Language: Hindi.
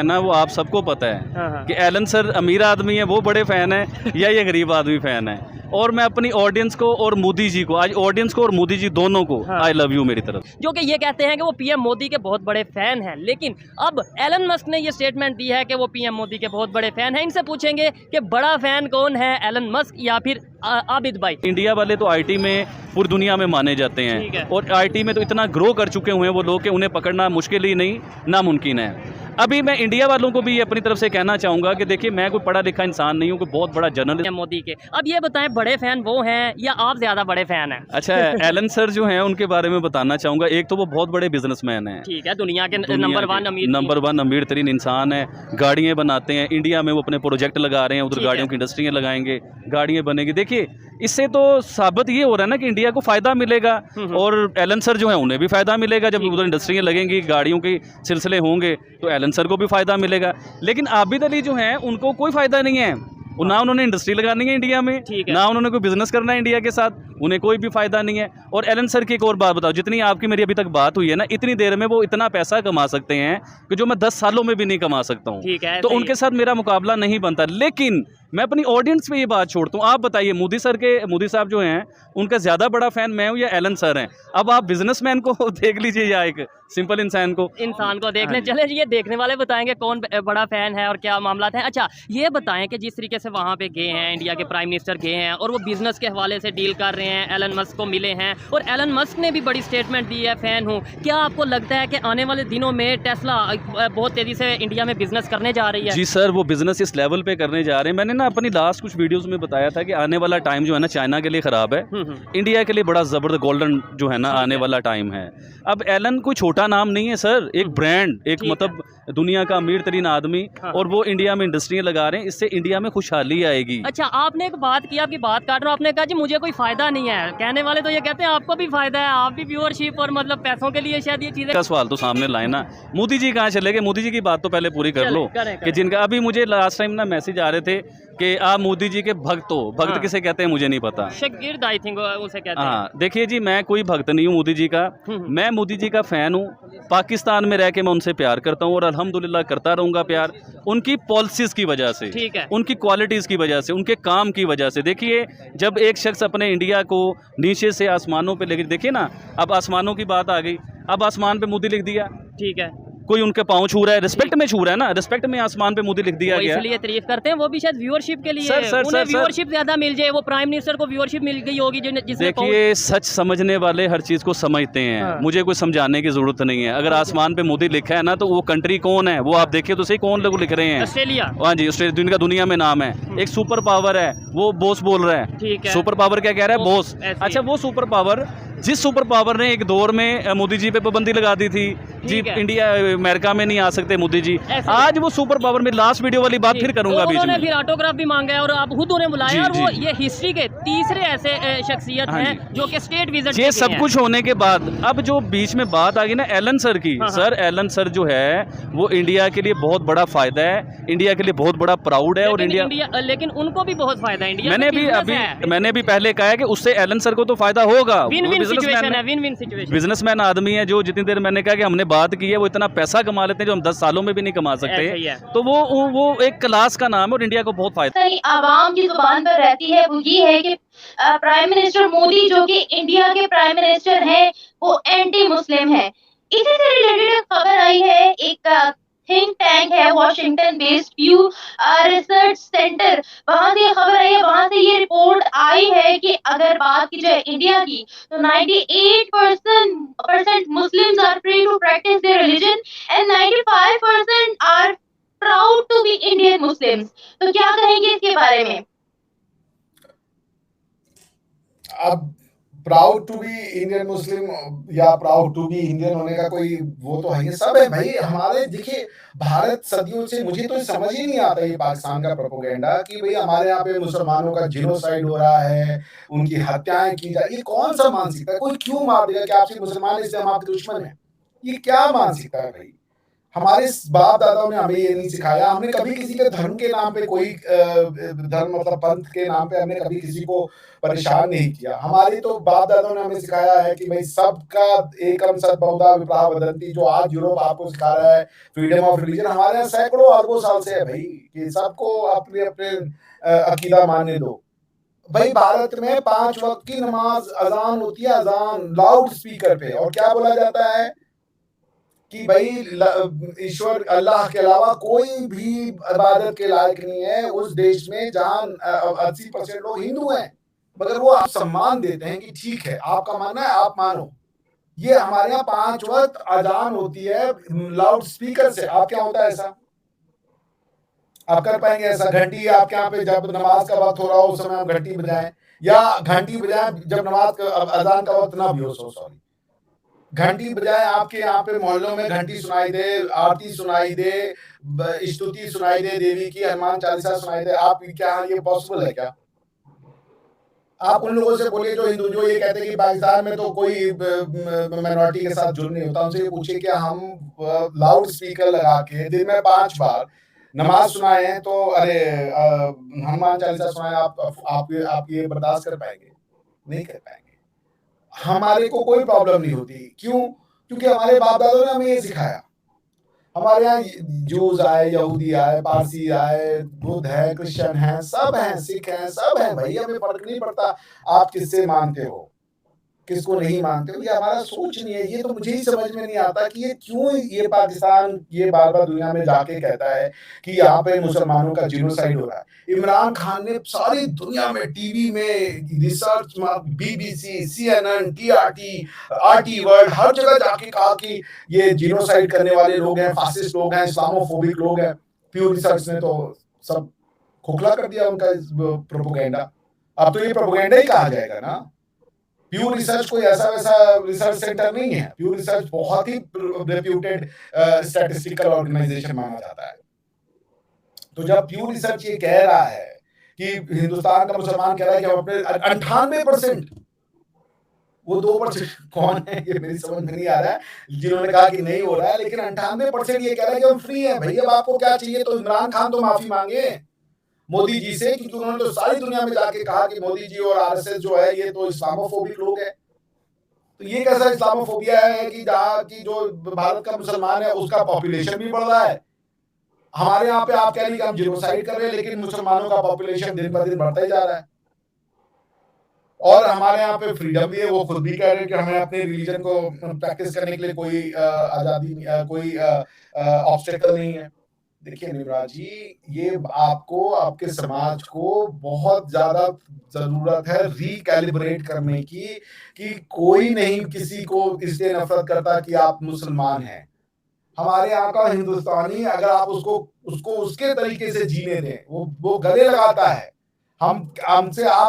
है ना वो आप सबको पता है हाँ। कि एलन सर अमीर आदमी है, वो बड़े फ़ैन है या ये गरीब आदमी फ़ैन है। और मैं अपनी ऑडियंस को और मोदी जी को, आज ऑडियंस को और मोदी जी दोनों को हाँ। आई लव यू मेरी तरफ। जो कि ये कहते हैं कि वो पीएम मोदी के बहुत बड़े फैन हैं, लेकिन अब एलन मस्क ने ये स्टेटमेंट दी है कि वो पीएम मोदी के बहुत बड़े फैन हैं। इनसे पूछेंगे कि बड़ा फैन कौन है, एलन मस्क या फिर आबिद भाई? इंडिया वाले तो आईटी में पूरी दुनिया में माने जाते ठीक है। हैं और आईटी में तो इतना ग्रो कर चुके हुए हैं वो लोग कि उन्हें पकड़ना मुश्किल ही नहीं, नामुमकिन है। अभी मैं इंडिया वालों को भी ये अपनी तरफ से कहना चाहूँगा कि देखिए मैं कोई पढ़ा लिखा इंसान नहीं हूँ, कोई बहुत बड़ा जर्नलिस्ट पीएम मोदी के। अब ये बताएं, बड़े फैन वो हैं या आप ज्यादा बड़े फैन हैं? अच्छा एलन सर जो हैं उनके बारे में बताना चाहूँगा। एक तो वो बहुत बड़े बिजनेसमैन हैं, ठीक है, दुनिया के नंबर वन अमीर तरीन इंसान है। गाड़ियाँ बनाते हैं, इंडिया में वो अपने प्रोजेक्ट लगा रहे हैं, उधर ठीक है। गाड़ियों की इंडस्ट्रियाँ लगाएंगे, गाड़ियाँ बनेगी। देखिए इससे तो साबित ये हो रहा है ना कि इंडिया को फ़ायदा मिलेगा और एलन सर जो है उन्हें भी फ़ायदा मिलेगा। जब उधर इंडस्ट्रियाँ लगेंगी, गाड़ियों के सिलसिले होंगे तो एलन सर को भी फ़ायदा मिलेगा। लेकिन आबिद अली जो हैं उनको कोई फ़ायदा नहीं है, ना उन्होंने इंडस्ट्री लगानी है इंडिया में, ठीक है। ना उन्होंने कोई बिजनेस करना है इंडिया के साथ, उन्हें कोई भी फायदा नहीं है। और एलन सर की एक और बात बताओ, जितनी आपकी मेरी अभी तक बात हुई है ना, इतनी देर में वो इतना पैसा कमा सकते हैं कि जो मैं 10 सालों में भी नहीं कमा सकता हूँ। ठीक है, तो सही उनके साथ मेरा मुकाबला नहीं बनता। लेकिन मैं अपनी ऑडियंस पे ये बात छोड़ता हूँ, आप बताइए मोदी साहब जो हैं उनका ज़्यादा बड़ा फ़ैन मैं हूँ या एलन सर हैं? अब आप बिजनेसमैन को देख लीजिए या एक सिंपल इंसान को देखने। हाँ, चले ये देखने वाले बताएंगे कौन बड़ा फैन है और क्या मामला है। अच्छा ये बताएं कि जिस तरीके से वहाँ पे गए हैं, इंडिया के प्राइम मिनिस्टर गए हैं और वो बिजनेस के हवाले से डील कर रहे हैं, एलन मस्क को मिले हैं और एलन मस्क ने भी बड़ी स्टेटमेंट दी है, फैन हूँ। क्या आपको लगता है कि आने वाले दिनों में टेस्ला बहुत तेजी से इंडिया में बिजनेस करने जा रही है? जी सर, वो बिजनेस इस लेवल पे करने जा रहे हैं। मैंने ना अपनी लास्ट कुछ वीडियोस में बताया था कि आने वाला टाइम जो है ना चाइना के लिए ख़राब है, इंडिया के लिए बड़ा ज़बरदस्त गोल्डन जो है ना आने वाला टाइम है। अब एलन कोई छोटा नाम नहीं है सर, एक ब्रांड, एक मतलब दुनिया का अमीर तरीन आदमी, और वो इंडिया में इंडस्ट्रियाँ लगा रहे हैं। इससे इंडिया में खुशहाली आएगी। अच्छा आपने एक बात की, आपकी बात काट रहा हूँ, आपने कहा जी मुझे कोई फायदा नहीं है। कहने वाले तो ये कहते हैं आपको भी फायदा है, आप भी व्यूअरशिप और मतलब पैसों के लिए शायद ये चीजें का सवाल तो सामने लाए ना। मोदी जी कहाँ चले गए? मोदी जी की बात तो पहले पूरी कर लो कि जिनका अभी मुझे लास्ट टाइम ना मैसेज आ रहे थे कि आप मोदी जी के भक्त हो। भक्त किसे कहते हैं मुझे नहीं पता, शागिर्द आई थिंक उसे कहते हैं। हाँ देखिए जी, मैं कोई भक्त नहीं हूँ मोदी जी का, मैं मोदी जी का फ़ैन हूँ। पाकिस्तान में रह के मैं उनसे प्यार करता हूँ और अल्हम्दुलिल्लाह करता रहूँगा प्यार, उनकी पॉलिसीज़ की वजह से, ठीक है, उनकी क्वालिटीज़ की वजह से, उनके काम की वजह से। देखिए जब एक शख्स अपने इंडिया को नीचे से आसमानों पे लेके, देखिए ना अब आसमानों की बात आ गई, अब आसमान पे मोदी लिख दिया, ठीक है, कोई उनके पाँव छू रहा है, रिस्पेक्ट में छू रहा है ना, रिस्पेक्ट में आसमान पे मोदी लिख दिया गया। इसलिए तारीफ करते हैं, वो भी शायद व्यूअरशिप के लिए, सर, उन्हें व्यूअरशिप ज्यादा मिल जाए, वो प्राइम मिनिस्टर को व्यूअरशिप मिल गई होगी जिसने। देखिए सच समझने वाले हर चीज़ को समझते हैं। हाँ। मुझे कोई समझाने की जरूरत नहीं है। अगर आसमान पे मोदी लिखा है ना तो वो कंट्री कौन है वो आप देखिए तो सही, कौन लोग लिख रहे हैं? ऑस्ट्रेलिया। हाँ जी, ऑस्ट्रेलिया दुनिया में नाम है। एक सुपर पावर है, वो बॉस बोल रहा है। ठीक है, सुपर पावर क्या कह रहा है? बॉस। अच्छा वो सुपर पावर, जिस सुपर पावर ने एक दौर में मोदी जी पे पाबंदी लगा दी थी जी, इंडिया अमेरिका में नहीं आ सकते मोदी जी, आज वो सुपर पावर में, लास्ट वीडियो वाली बात फिर करूंगा बीच में, फिर ऑटोग्राफ भी मांगा है और आप खुद उन्हें बुलाया और वो ये हिस्ट्री के तीसरे ऐसे शख्सियत हैं जो कि स्टेट विजिट ये सब कुछ होने के बाद अब जो बीच में बात आ गई ना एलन सर की, सर एलन सर जो है वो इंडिया के लिए बहुत बड़ा फायदा है, इंडिया के लिए बहुत बड़ा प्राउड है। और इंडिया लेकिन उनको भी बहुत फायदा है इंडिया। मैंने भी पहले कहा है कि उससे एलन सर को तो फायदा होगा, बिजनेसमैन आदमी है। जो जितनी देर मैंने कहा कि हमने बात की है, वो इतना पैसा कमा लेते हैं जो हम 10 सालों में भी नहीं कमा सकते, तो वो एक क्लास का नाम है और इंडिया को बहुत फायदा है। आवाम की जुबान पर रहती है वो ये है कि प्राइम मिनिस्टर मोदी जो कि इंडिया के प्राइम मिनिस्टर हैं वो एंटी मुस्लिम है। इसी से रिलेटेड खबर आई है, एक थिंक टैंक है वॉशिंगटन बेस्ड प्यू रिसर्च सेंटर, वहां से ये खबर आई है, वहां से ये रिपोर्ट आई है कि अगर बात की जाए इंडिया की तो 98% Muslims are free to practice their religion and 95% are proud to be Indian Muslims। तो क्या कहेंगे इसके बारे में? अब proud to be Indian Muslim या प्राउड टू बी इंडियन होने का कोई वो तो है, ये सब है भाई हमारे। देखिए भारत सदियों से, मुझे तो समझ ही नहीं आता ये पाकिस्तान का प्रोपेगेंडा कि भाई हमारे यहाँ पे मुसलमानों का जिनोसाइड हो रहा है, उनकी हत्याएं की जा, ये कौन सा मानसिकता है? कोई क्यों मार देगा कि आपसे मुसलमान इसलिए हम आपके दुश्मन है? ये क्या मानसिकता है भाई? हमारे बाप दादाओं ने हमें ये नहीं सिखाया। हमने कभी किसी के धर्म के नाम पे कोई धर्म मतलब पंथ के नाम पे हमने कभी किसी को परेशान नहीं किया। हमारे तो बाप दादाओं ने हमें सिखाया है कि भाई सबका एकम सद्भावना विप्लवा वदंती, जो आज यूरोप आपको सिखा रहा है फ्रीडम ऑफ रिलीजन, हमारे यहाँ सैकड़ों अरबों साल से है भाई कि सबको अपने अपने अकीदा मानने दो। भाई भारत में 5 वक्त की नमाज अजान होती है, अजान लाउड स्पीकर पे, और क्या बोला जाता है कि भाई ईश्वर अल्लाह के अलावा कोई भी इबादत के लायक नहीं है उस देश में जहां 80% लोग हिंदू हैं, मगर वो आप सम्मान देते हैं कि ठीक है आपका मानना है आप मानो। ये हमारे यहाँ 5 वक्त अजान होती है लाउड स्पीकर से। आपके यहाँ होता है ऐसा? आप कर पाएंगे ऐसा? घंटी आपके यहाँ पे जब नमाज का वक्त हो रहा हो उस समय आप घंटी बजाएं, या घंटी बजाएं जब नमाज का अजान का वक्त ना भी हो, सॉरी, घंटी बजाएं आपके यहाँ पे मोहल्लों में घंटी सुनाई दे, आरती सुनाई दे, स्तुति सुनाई दे देवी की, हनुमान चालीसा सुनाई दे। आप क्या ये पॉसिबल है क्या? आप उन लोगों से बोलिए जो हिंदू, जो ये कहते हैं कि पाकिस्तान में तो कोई माइनॉरिटी के साथ जुड़ नहीं होता, उनसे ये पूछिए कि हम लाउड स्पीकर लगा के दिन में 5 बार नमाज सुनाए हैं तो अरे हनुमान चालीसा सुनाए, आप ये बर्दाश्त कर पाएंगे? नहीं कर पाएंगे। हमारे को कोई प्रॉब्लम नहीं होती। क्यों? क्योंकि हमारे बाप दादों ने हमें ये सिखाया। हमारे यहाँ जूस आए, यहूदी आए, पारसी आए, बुद्ध है, क्रिश्चियन है, सब हैं, सिख हैं, सब हैं भाई, हमें फर्क नहीं पड़ता आप किससे मानते हो, किसको नहीं मानते हो। ये हमारा सोच नहीं है। ये तो मुझे ही समझ में नहीं आता कि ये क्यों ये पाकिस्तान ये बार बार दुनिया में जाके कहता है कि यहाँ पे मुसलमानों का जिनोसाइड हो रहा है। इमरान खान ने सारी दुनिया में टीवी में research, BBC, CNN, TRT, RT world, हर जगह जाके कहा कि ये जिनोसाइड करने वाले लोग हैं, फासिस्ट लोग हैं, इस्लामोफोबिक लोग हैं। प्यू रिसर्च ने तो सब खोखला कर दिया उनका प्रोपोगेंडा। अब तो ये प्रोपोगेंडा ही कहा जाएगा ना। प्यू रिसर्च कोई ऐसा वैसा रिसर्च सेंटर नहीं है। प्यू रिसर्च बहुत ही रेप्यूटेड स्टैटिस्टिकल ऑर्गेनाइजेशन माना जाता है। तो जब प्यू रिसर्च ये कह रहा है कि हिंदुस्तान का मुसलमान कह रहा है कि हम अपने 98%, वो 2% कौन है ये मेरी समझ में नहीं आ रहा है जिन्होंने कहा कि नहीं हो रहा है, लेकिन 98% ये कह रहा है कि हम फ्री हैं भाई। अब आपको क्या चाहिए? तो इमरान खान तो माफी मांगे मोदी जी से, क्योंकि उन्होंने तो सारी दुनिया में जाके कहा कि मोदी जी और RSS जो है ये तो इस्लामोफोबिक लोग हैं। तो ये कैसा इस्लामोफोबिया है कि जहाँ की जो भारत का मुसलमान है उसका पॉपुलेशन भी बढ़ रहा है। हमारे यहाँ पे आप कह रही कि हम जिनोसाइड कर रहे हैं, लेकिन मुसलमानों का पॉपुलेशन दिन ब दिन बढ़ता ही जा रहा है। और हमारे यहाँ पे फ्रीडम भी है, वो खुद भी कह रहे हैं कि हमें अपने रिलीजन को प्रैक्टिस करने के लिए कोई आजादी, कोई ऑब्स्टेकल नहीं है। देखिए निवराज जी, ये आपको आपके समाज को बहुत ज्यादा जरूरत है रिकैलिब्रेट करने की, कि कोई नहीं किसी को इसलिए नफरत करता कि आप मुसलमान हैं। हमारे यहाँ का हिंदुस्तानी अगर आप उसको उसके तरीके से जीने दें, वो गले लगाता है। हमसे आप